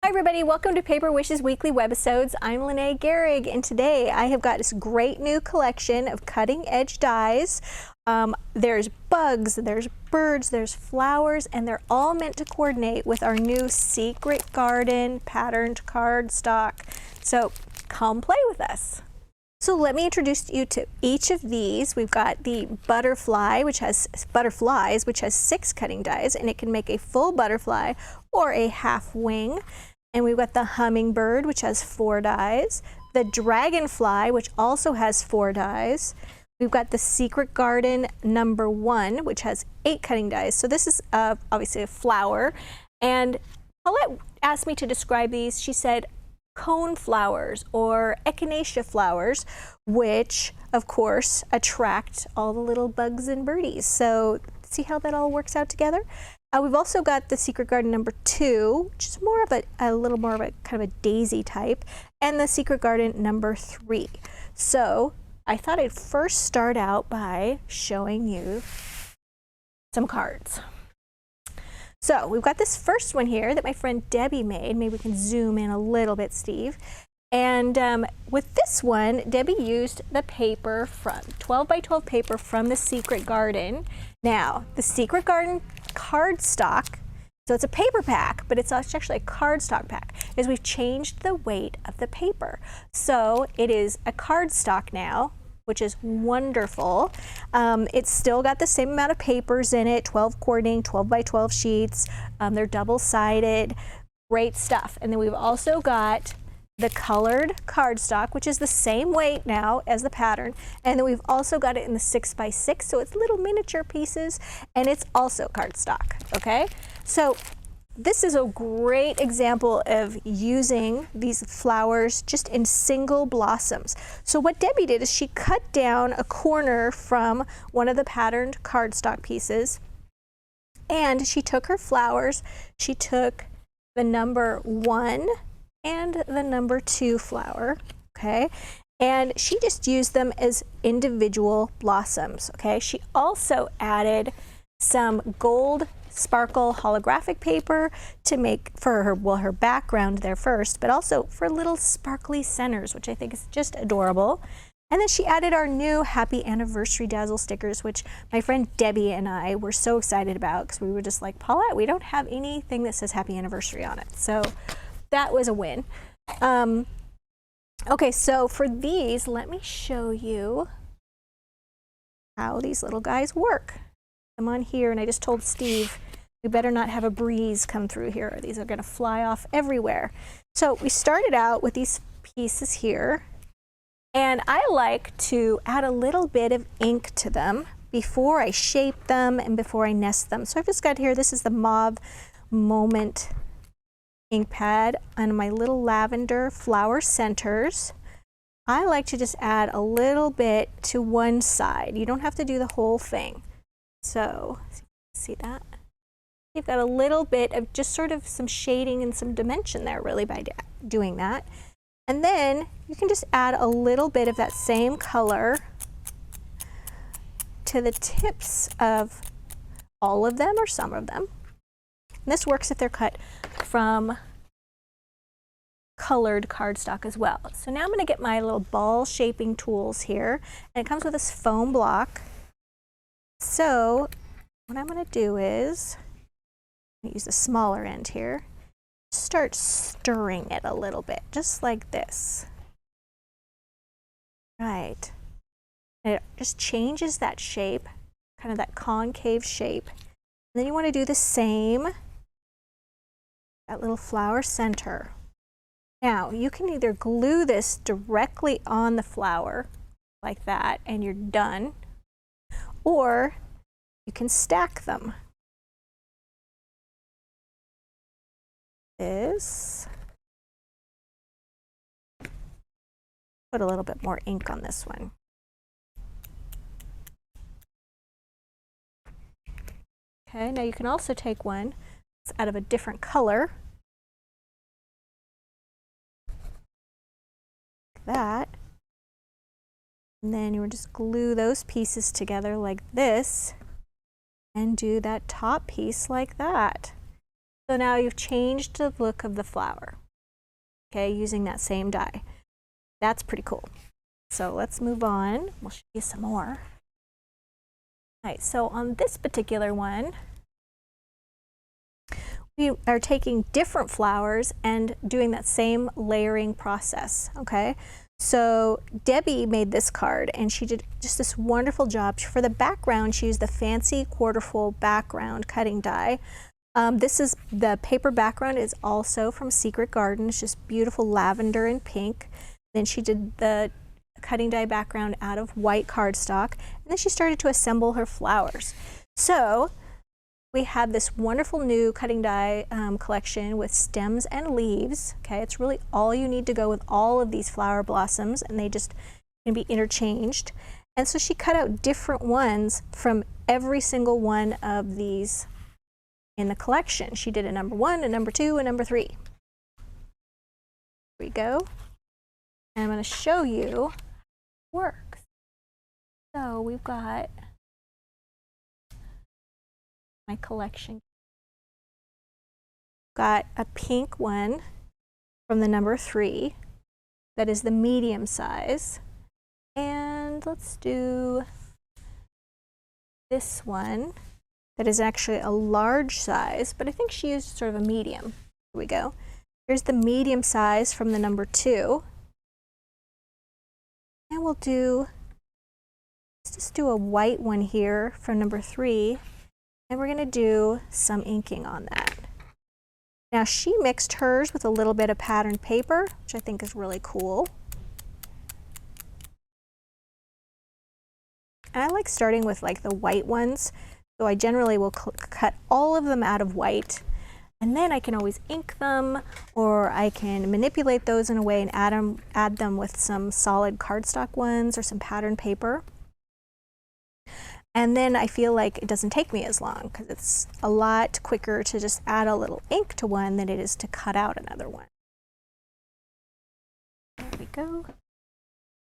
Hi everybody, welcome to Paper Wishes Weekly Webisodes. I'm Lene Gehrig, and today I have got this great new collection of cutting edge dies. There's bugs, there's birds, there's flowers, and they're all meant to coordinate with our new Secret Garden patterned cardstock. So come play with us. So let me introduce you to each of these. We've got the butterflies, which has 6 cutting dies, and it can make a full butterfly or a half wing. And we've got the hummingbird, which has 4 dies, the dragonfly, which also has 4 dies. We've got the Secret Garden number 1, which has 8 cutting dies. So this is obviously a flower. And Paulette asked me to describe these. She said cone flowers or echinacea flowers, which of course attract all the little bugs and birdies. So see how that all works out together? We've also got the Secret Garden number 2, which is more of a little more of a kind of a daisy type, and the Secret Garden number 3. So I thought I'd first start out by showing you some cards. So we've got this first one here that my friend Debbie made. Maybe we can zoom in a little bit, Steve. And with this one, Debbie used the paper from 12 by 12 paper from the Secret Garden. Now, the Secret Garden cardstock, so it's a paper pack, but it's actually a cardstock pack, is we've changed the weight of the paper. So it is a cardstock now, which is wonderful. It's still got the same amount of papers in it, 12 coordinating, 12 by 12 sheets. They're double-sided, great stuff. And then we've also got the colored cardstock, which is the same weight now as the pattern. And then we've also got it in the 6 by 6, so it's little miniature pieces, and it's also cardstock, okay? So this is a great example of using these flowers just in single blossoms. So what Debbie did is she cut down a corner from one of the patterned cardstock pieces, and she took her flowers, she took the number 1 and the number 2 flower, okay? And she just used them as individual blossoms, okay? She also added some gold sparkle holographic paper to make for her background there first, but also for little sparkly centers, which I think is just adorable. And then she added our new Happy Anniversary Dazzle stickers, which my friend Debbie and I were so excited about because we were just like, Paulette, we don't have anything that says Happy Anniversary on it. So that was a win. Okay, so for these, let me show you how these little guys work. I'm on here, and I just told Steve, we better not have a breeze come through here, or these are going to fly off everywhere. So we started out with these pieces here, and I like to add a little bit of ink to them before I shape them and before I nest them. So I've just got here, this is the Mauve Moment ink pad on my little lavender flower centers. I like to just add a little bit to one side. You don't have to do the whole thing. So, see that? You've got a little bit of just sort of some shading and some dimension there really by doing that. And then you can just add a little bit of that same color to the tips of all of them or some of them. And this works if they're cut from colored cardstock as well. So now I'm going to get my little ball shaping tools here, and it comes with this foam block. So what I'm going to do is I'm going to use the smaller end here, start stirring it a little bit, just like this. Right. And it just changes that shape, kind of that concave shape. And then you want to do the same, that little flower center. Now, you can either glue this directly on the flower like that and you're done, or you can stack them. This. Put a little bit more ink on this one. Okay, now you can also take one that's out of a different color. That, and then you would just glue those pieces together like this and do that top piece like that. So now you've changed the look of the flower, okay, using that same die. That's pretty cool. So let's move on. We'll show you some more. All right, so on this particular one, we are taking different flowers and doing that same layering process, okay? So Debbie made this card and she did just this wonderful job. For the background, she used the fancy quarterfold background cutting die. This is the paper background is also from Secret Garden. It's just beautiful lavender and pink. Then she did the cutting die background out of white cardstock, and then she started to assemble her flowers. So we have this wonderful new cutting die collection with stems and leaves. Okay, it's really all you need to go with all of these flower blossoms, and they just can be interchanged. And so she cut out different ones from every single one of these in the collection. She did a number 1, a number 2, a number 3. Here we go. And I'm going to show you how it works. So we've got my collection. Got a pink one from the number 3 that is the medium size. And let's do this one that is actually a large size, but I think she used sort of a medium. Here we go. Here's the medium size from the number 2. And we'll do, let's just do a white one here from number 3. And we're going to do some inking on that. Now she mixed hers with a little bit of patterned paper, which I think is really cool. And I like starting with like the white ones. So I generally will cut all of them out of white, and then I can always ink them, or I can manipulate those in a way and add them with some solid cardstock ones or some patterned paper. And then I feel like it doesn't take me as long because it's a lot quicker to just add a little ink to one than it is to cut out another one. There we go.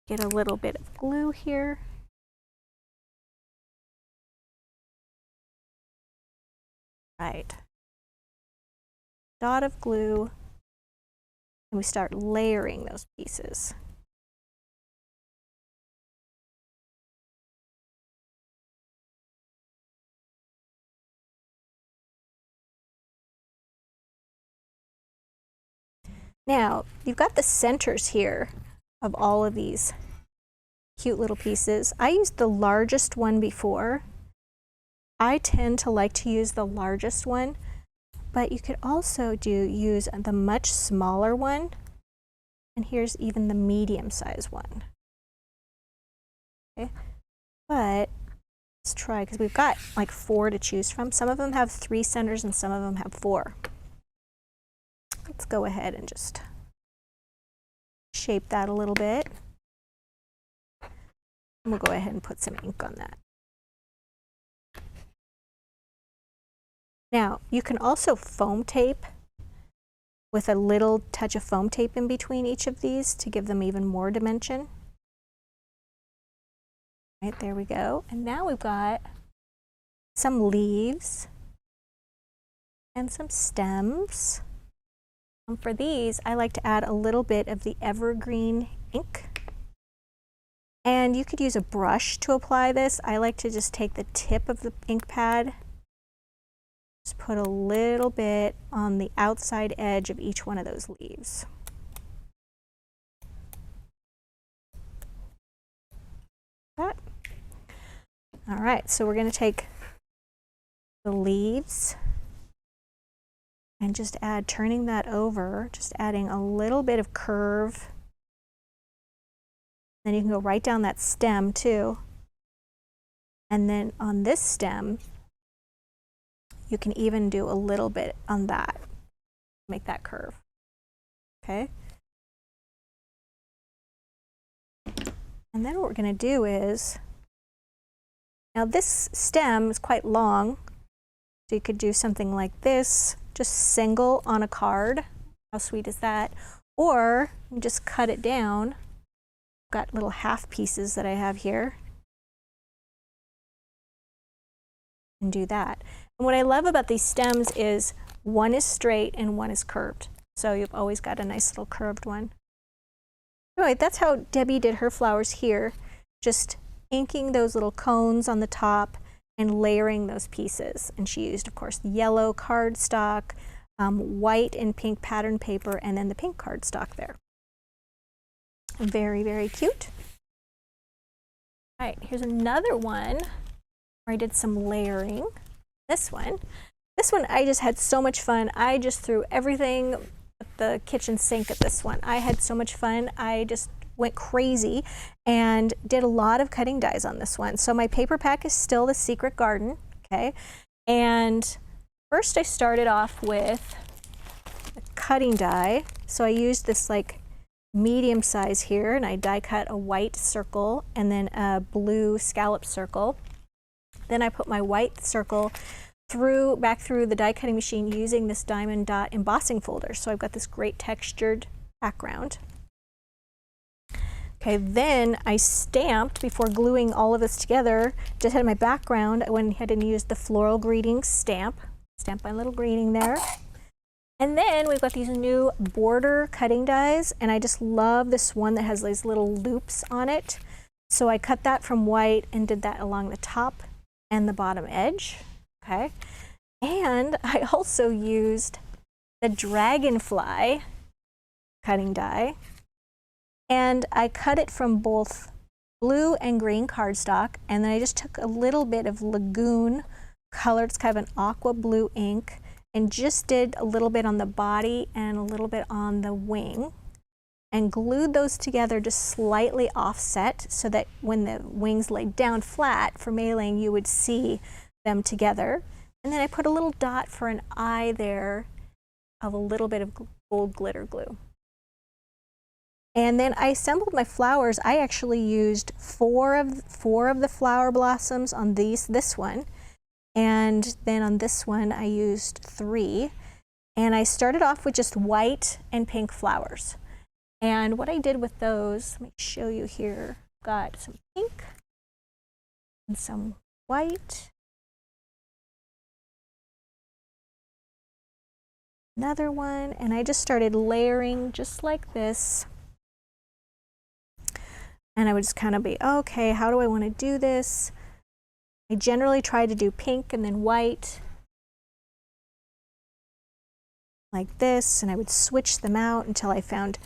Get a little bit of glue here. Right. Dot of glue, and we start layering those pieces. Now, you've got the centers here of all of these cute little pieces. I used the largest one before. I tend to like to use the largest one, but you could also use the much smaller one, and here's even the medium size one. Okay, but let's try, because we've got like 4 to choose from. Some of them have 3 centers and some of them have 4. Let's go ahead and just shape that a little bit. And we'll go ahead and put some ink on that. Now, you can also foam tape with a little touch of foam tape in between each of these to give them even more dimension. Right, there we go. And now we've got some leaves and some stems. For these, I like to add a little bit of the evergreen ink. And you could use a brush to apply this. I like to just take the tip of the ink pad, just put a little bit on the outside edge of each one of those leaves. That. All right, so we're going to take the leaves and just add, turning that over, just adding a little bit of curve. Then you can go right down that stem too. And then on this stem, you can even do a little bit on that, make that curve. Okay. And then what we're going to do is, now this stem is quite long, so you could do something like this, just single on a card. How sweet is that? Or you just cut it down. I've got little half pieces that I have here. And do that. And what I love about these stems is one is straight and one is curved. So you've always got a nice little curved one. Anyway, that's how Debbie did her flowers here. Just inking those little cones on the top and layering those pieces. And she used, of course, yellow cardstock, white and pink pattern paper, and then the pink cardstock there. Very, very cute. All right, here's another one where I did some layering. This one I just had so much fun. I just threw everything at the kitchen sink at this one. I had so much fun. I just went crazy and did a lot of cutting dies on this one. So my paper pack is still the Secret Garden, okay? And first I started off with a cutting die. So I used this like medium size here, and I die cut a white circle and then a blue scallop circle. Then I put my white circle back through the die cutting machine using this diamond dot embossing folder. So I've got this great textured background. Okay, then I stamped before gluing all of this together. Just had my background. I went ahead and used the floral greetings stamp. Stamp my little greeting there. And then we've got these new border cutting dies, and I just love this one that has these little loops on it. So I cut that from white and did that along the top and the bottom edge, okay? And I also used the Dragonfly Cutting Die, and I cut it from both blue and green cardstock, and then I just took a little bit of Lagoon color, it's kind of an aqua blue ink, and just did a little bit on the body and a little bit on the wing, and glued those together just slightly offset so that when the wings laid down flat for mailing, you would see them together. And then I put a little dot for an eye there of a little bit of gold glitter glue. And then I assembled my flowers. I actually used four of the flower blossoms on this one. And then on this one, I used 3. And I started off with just white and pink flowers. And what I did with those, let me show you here. Got some pink and some white. Another one, and I just started layering just like this. And I would just kind of be, okay, how do I want to do this? I generally try to do pink and then white like this, and I would switch them out until I found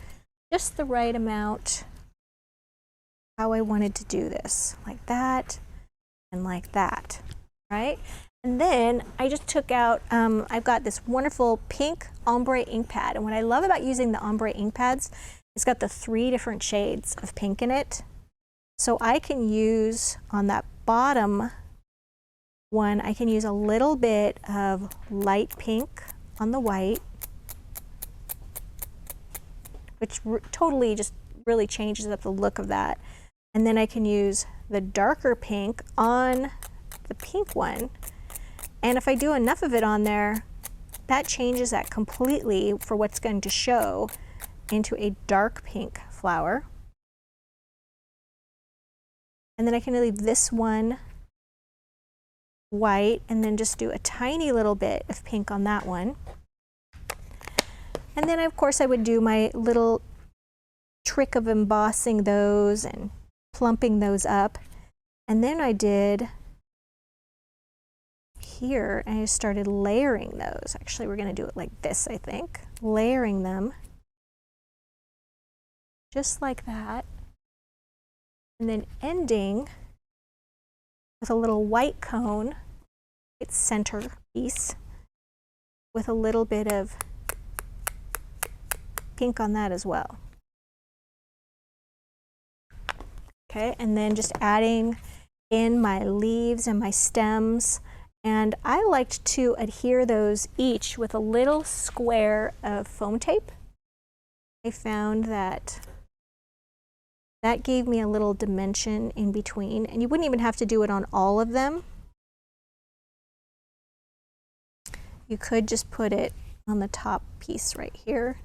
just the right amount how I wanted to do this, like that and like that, right? And then I just took out, I've got this wonderful pink ombre ink pad, and what I love about using the ombre ink pads, it's got the 3 different shades of pink in it. So I can use on that bottom one, I can use a little bit of light pink on the white, which totally just really changes up the look of that. And then I can use the darker pink on the pink one. And if I do enough of it on there, that changes that completely for what's going to show into a dark pink flower. And then I can leave this one white and then just do a tiny little bit of pink on that one. And then of course I would do my little trick of embossing those and plumping those up. And then I did here, and I started layering those. Actually, we're going to do it like this, I think. Layering them just like that. And then ending with a little white cone, its center piece, with a little bit of pink on that as well. Okay, and then just adding in my leaves and my stems. And I liked to adhere those each with a little square of foam tape. I found that that gave me a little dimension in between, and you wouldn't even have to do it on all of them. You could just put it on the top piece right here,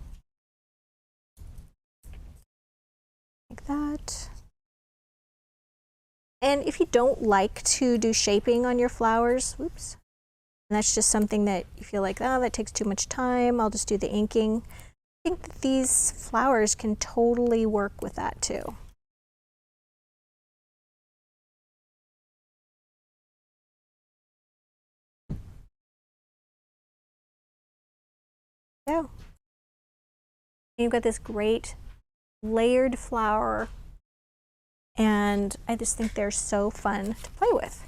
like that. And if you don't like to do shaping on your flowers, oops, And that's just something that you feel like, oh, that takes too much time, I'll just do the inking. I think that these flowers can totally work with that too. So you've got this great layered flower, and I just think they're so fun to play with.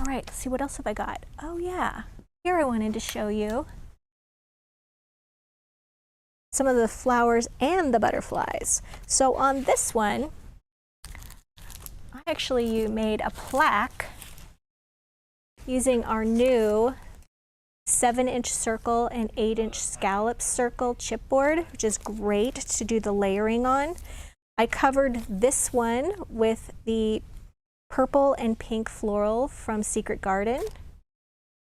All right, let's see, what else have I got? Oh yeah, here I wanted to show you some of the flowers and the butterflies. So on this one, I actually made a plaque using our new 7-inch circle and 8-inch scallop circle chipboard, which is great to do the layering on. I covered this one with the purple and pink floral from Secret Garden.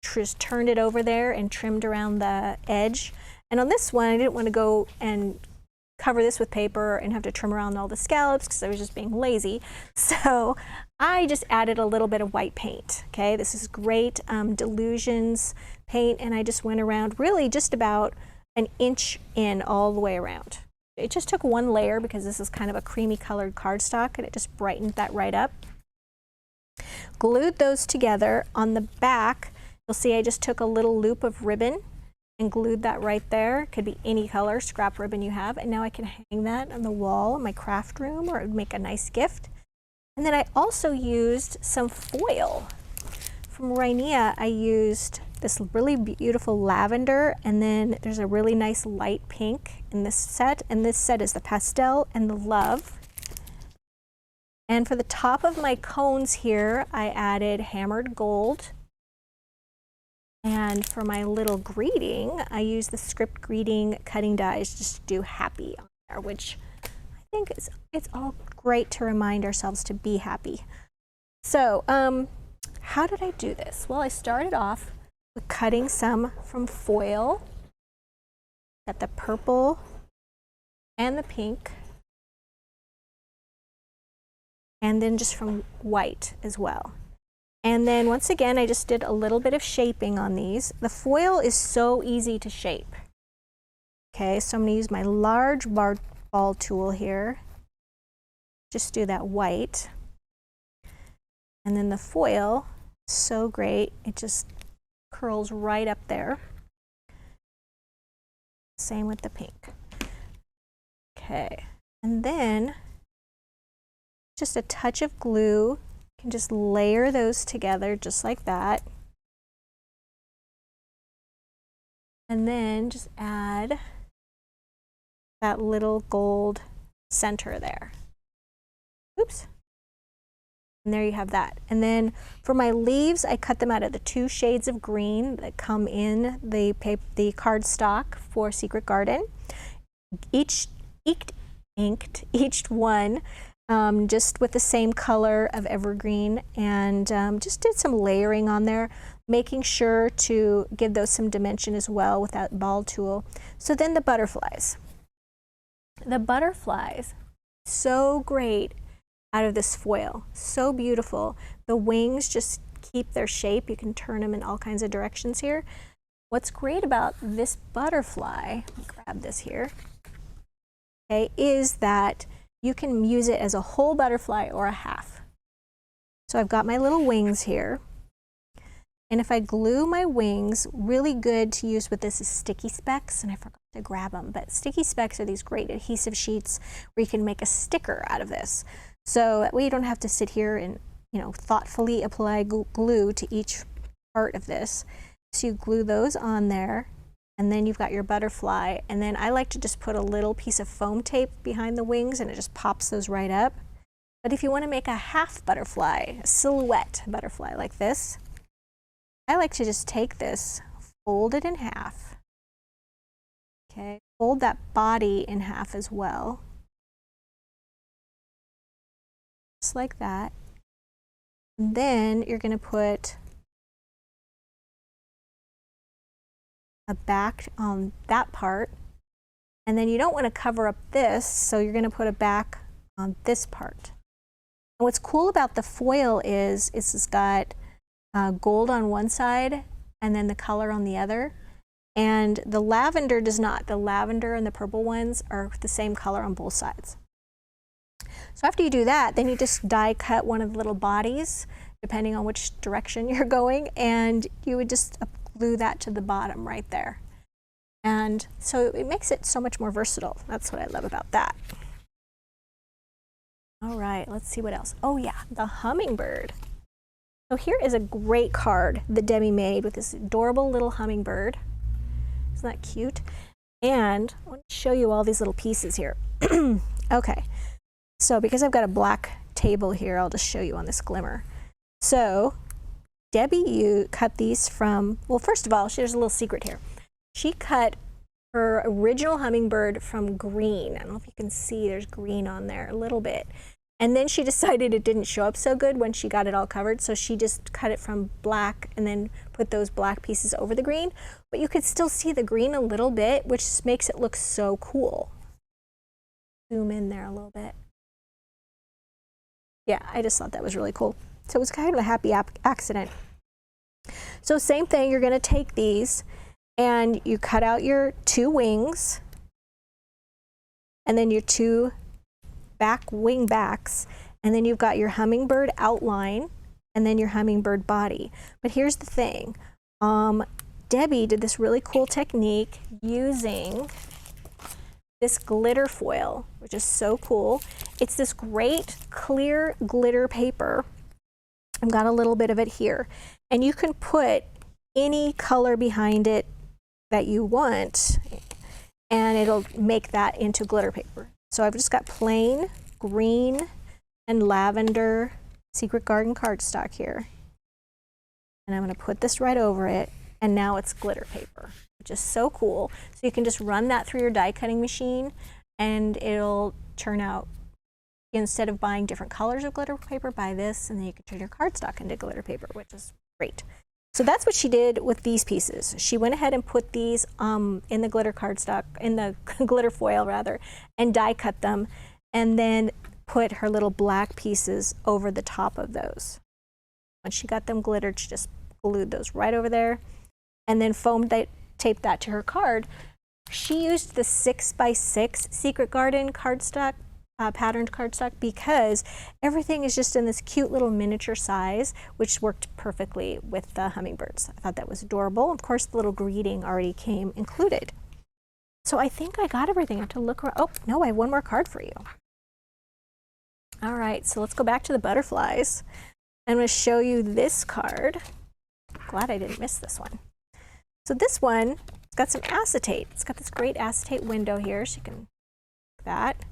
Just turned it over there and trimmed around the edge. And on this one, I didn't want to go and cover this with paper and have to trim around all the scallops because I was just being lazy. So I just added a little bit of white paint. Okay, this is great Delusions paint, and I just went around really just about an inch in all the way around. It just took one layer because this is kind of a creamy colored cardstock, and it just brightened that right up. Glued those together. On the back, you'll see I just took a little loop of ribbon and glued that right there. Could be any color scrap ribbon you have, and now I can hang that on the wall in my craft room, or it would make a nice gift. And then I also used some foil. From Rhinea, I used this really beautiful lavender, and then there's a really nice light pink in this set, and this set is the pastel and the love. And for the top of my cones here, I added hammered gold. And for my little greeting, I used the script greeting cutting dies just to do happy on there, which I think it's all great to remind ourselves to be happy. So how did I do this? Well, I started off with cutting some from foil. Got the purple and the pink, and then just from white as well. And then once again, I just did a little bit of shaping on these. The foil is so easy to shape. Okay, so I'm going to use my large ball tool here. Just do that white. And then the foil, so great, it just curls right up there. Same with the pink. Okay, and then just a touch of glue. You can just layer those together just like that. And then just add that little gold center there. Oops. And there you have that. And then for my leaves, I cut them out of the 2 shades of green that come in the cardstock for Secret Garden. Inked each one just with the same color of evergreen, and just did some layering on there, making sure to give those some dimension as well with that ball tool. So then the butterflies. The butterflies, so great out of this foil, so beautiful. The wings just keep their shape. You can turn them in all kinds of directions here. What's great about this butterfly, let me grab this here, okay, is that you can use it as a whole butterfly or a half. So I've got my little wings here. And if I glue my wings, really good to use with this is sticky specks, and I forgot to grab them, but sticky specks are these great adhesive sheets where you can make a sticker out of this. So that way you don't have to sit here and, thoughtfully apply glue to each part of this. So you glue those on there, and then you've got your butterfly. And then I like to just put a little piece of foam tape behind the wings, and it just pops those right up. But if you want to make a half butterfly, a silhouette butterfly like this, I like to just take this, fold it in half. Okay, fold that body in half as well. Just like that. And then you're going to put a back on that part, and then you don't want to cover up this, so you're going to put a back on this part. And what's cool about the foil is it's got gold on one side and then the color on the other. And the lavender does not. The lavender and the purple ones are the same color on both sides. So after you do that, then you just die cut one of the little bodies, depending on which direction you're going, and you would just glue that to the bottom right there. And so it makes it so much more versatile. That's what I love about that. All right, let's see what else. Oh yeah, the hummingbird. So here is a great card that Debbie made with this adorable little hummingbird. Isn't that cute? And I want to show you all these little pieces here. Okay, so because I've got a black table here, I'll just show you on this glimmer. So Debbie, you cut these from, well, first of all, there's a little secret here. She cut her original hummingbird from green. I don't know if you can see, there's green on there a little bit. And then she decided it didn't show up so good when she got it all covered, so she just cut it from black and then put those black pieces over the green. But you could still see the green a little bit, which makes it look so cool. Zoom in there a little bit. Yeah, I just thought that was really cool. So it was kind of a happy accident. So same thing, you're going to take these and you cut out your 2 wings and then your 2 back wing backs, and then you've got your hummingbird outline and then your hummingbird body. But here's the thing, Debbie did this really cool technique using this glitter foil, which is so cool. It's this great clear glitter paper. I've got a little bit of it here, and you can put any color behind it that you want and it'll make that into glitter paper. So I've just got plain green and lavender Secret Garden cardstock here. And I'm going to put this right over it, and now it's glitter paper, which is so cool. So you can just run that through your die cutting machine and it'll turn out, instead of buying different colors of glitter paper, buy this, and then you can turn your cardstock into glitter paper, which is great. So that's what she did with these pieces. She went ahead and put these in the glitter cardstock, in the glitter foil rather, and die cut them, and then put her little black pieces over the top of those. When she got them glittered, she just glued those right over there, and then taped that to her card. She used the 6x6 Secret Garden cardstock, patterned cardstock, because everything is just in this cute little miniature size, which worked perfectly with the hummingbirds. I thought that was adorable. Of course, the little greeting already came included. So I think I got everything. I have to look around. Oh, no, I have one more card for you. All right, so let's go back to the butterflies. I'm going to show you this card. Glad I didn't miss this one. So this one, it's got some acetate. It's got this great acetate window here, so you can look at that.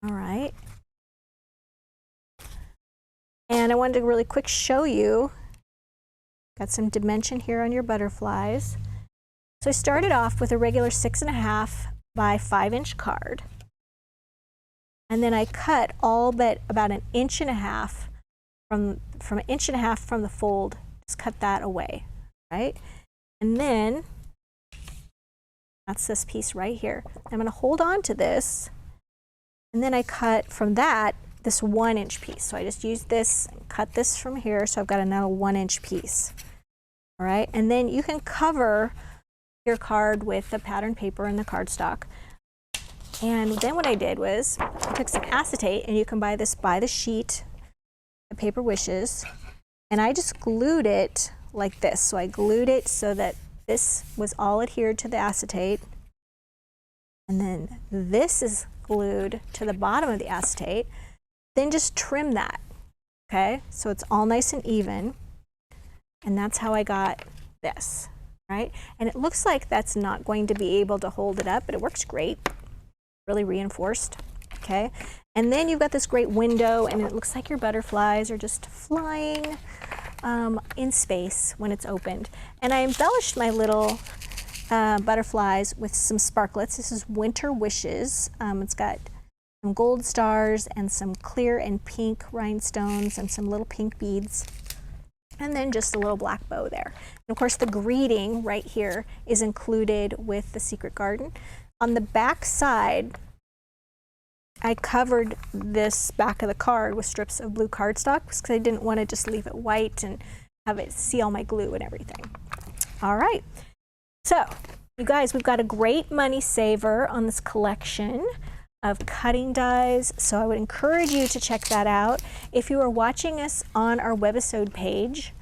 All right. And I wanted to really quick show you, got some dimension here on your butterflies. So I started off with a regular 6.5 by 5-inch card. And then I cut all but about 1.5 inches from 1.5 inches from the fold, just cut that away, right? And then that's this piece right here. I'm going to hold on to this, and then I cut from that this 1-inch piece. So I just used this and cut this from here, so I've got another 1-inch piece. All right, and then you can cover your card with the pattern paper and the cardstock. And then what I did was I took some acetate, and you can buy this by the sheet at Paper Wishes, and I just glued it like this. So I glued it so that this was all adhered to the acetate, and then this is glued to the bottom of the acetate. Then just trim that, okay? So it's all nice and even, and that's how I got this, right? And it looks like that's not going to be able to hold it up, but it works great. Really reinforced, okay? And then you've got this great window, and it looks like your butterflies are just flying in space when it's opened. And I embellished my little butterflies with some sparklets. This is Winter Wishes. It's got some gold stars and some clear and pink rhinestones and some little pink beads. And then just a little black bow there. And of course, the greeting right here is included with the Secret Garden. On the back side, I covered this back of the card with strips of blue cardstock because I didn't want to just leave it white and have it see all my glue and everything. All right. So, you guys, we've got a great money saver on this collection of cutting dies, so I would encourage you to check that out. If you are watching us on our webisode page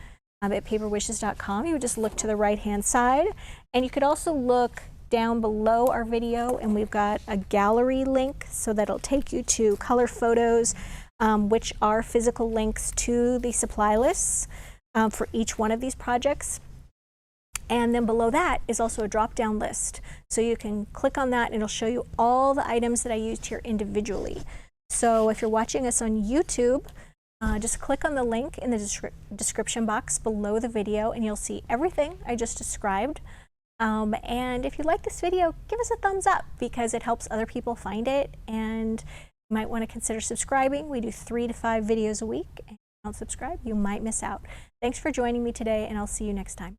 at paperwishes.com, you would just look to the right-hand side, and you could also look down below our video, and we've got a gallery link, so that'll take you to color photos, which are physical links to the supply lists for each one of these projects. And then below that is also a drop-down list. So you can click on that and it'll show you all the items that I used here individually. So if you're watching us on YouTube, just click on the link in the description box below the video and you'll see everything I just described. And if you like this video, give us a thumbs up because it helps other people find it, and you might want to consider subscribing. We do 3 to 5 videos a week, and if you don't subscribe, you might miss out. Thanks for joining me today, and I'll see you next time.